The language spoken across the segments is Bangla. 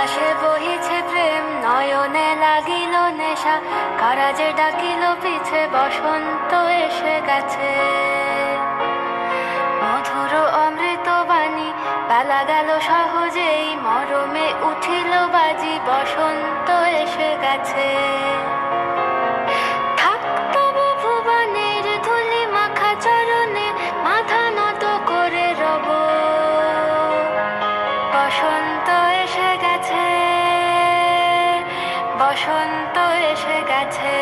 আকাশে বহিছে প্রেম, নয়নে লাগিল নেশা, কারা যে ডাকিল পিছে, বসন্ত এসে গেছে। মধুর অমৃত বাণী, বেলা গেল সহজেই, মরমে উঠিল বাজি, বসন্ত এসে গেছে। থাক তবু ভুবনের ধুলি মাখা চরণে, মাথা নত করে রব, বসন্ত এসে গেছে, বসন্ত এসে গেছে।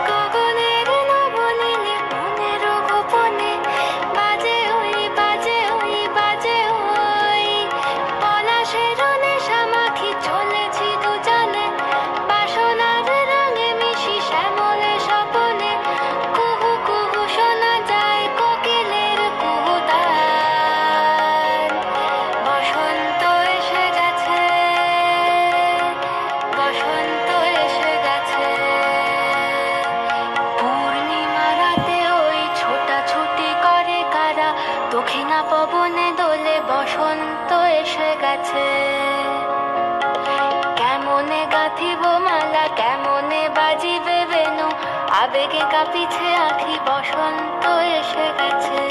গগনের নবনীলে মনের গোপনে, বাজে ওই বাজে ওই বাজে ওই, পলাশের নেশা মাখি চলেছি দুজনে, বাসনার রঙে মিশি শ্যামলে স্বপনে, কুহু কুহু শোনা যায় কোকিলের কুহুতান। বসন্ত এসে গেছে, বসন্ত এসে গেছে। পূর্ণিমা রাতে ওই ছোটাছুটি করে কারা, দক্ষিণা পবনে দোলে, বসন্ত এসে গেছে। কেমনে গাঁথিব মালা, কেমনে বাজিবে বেনু, আবেগে কাঁপিছে আখি, বসন্ত এসে গেছে।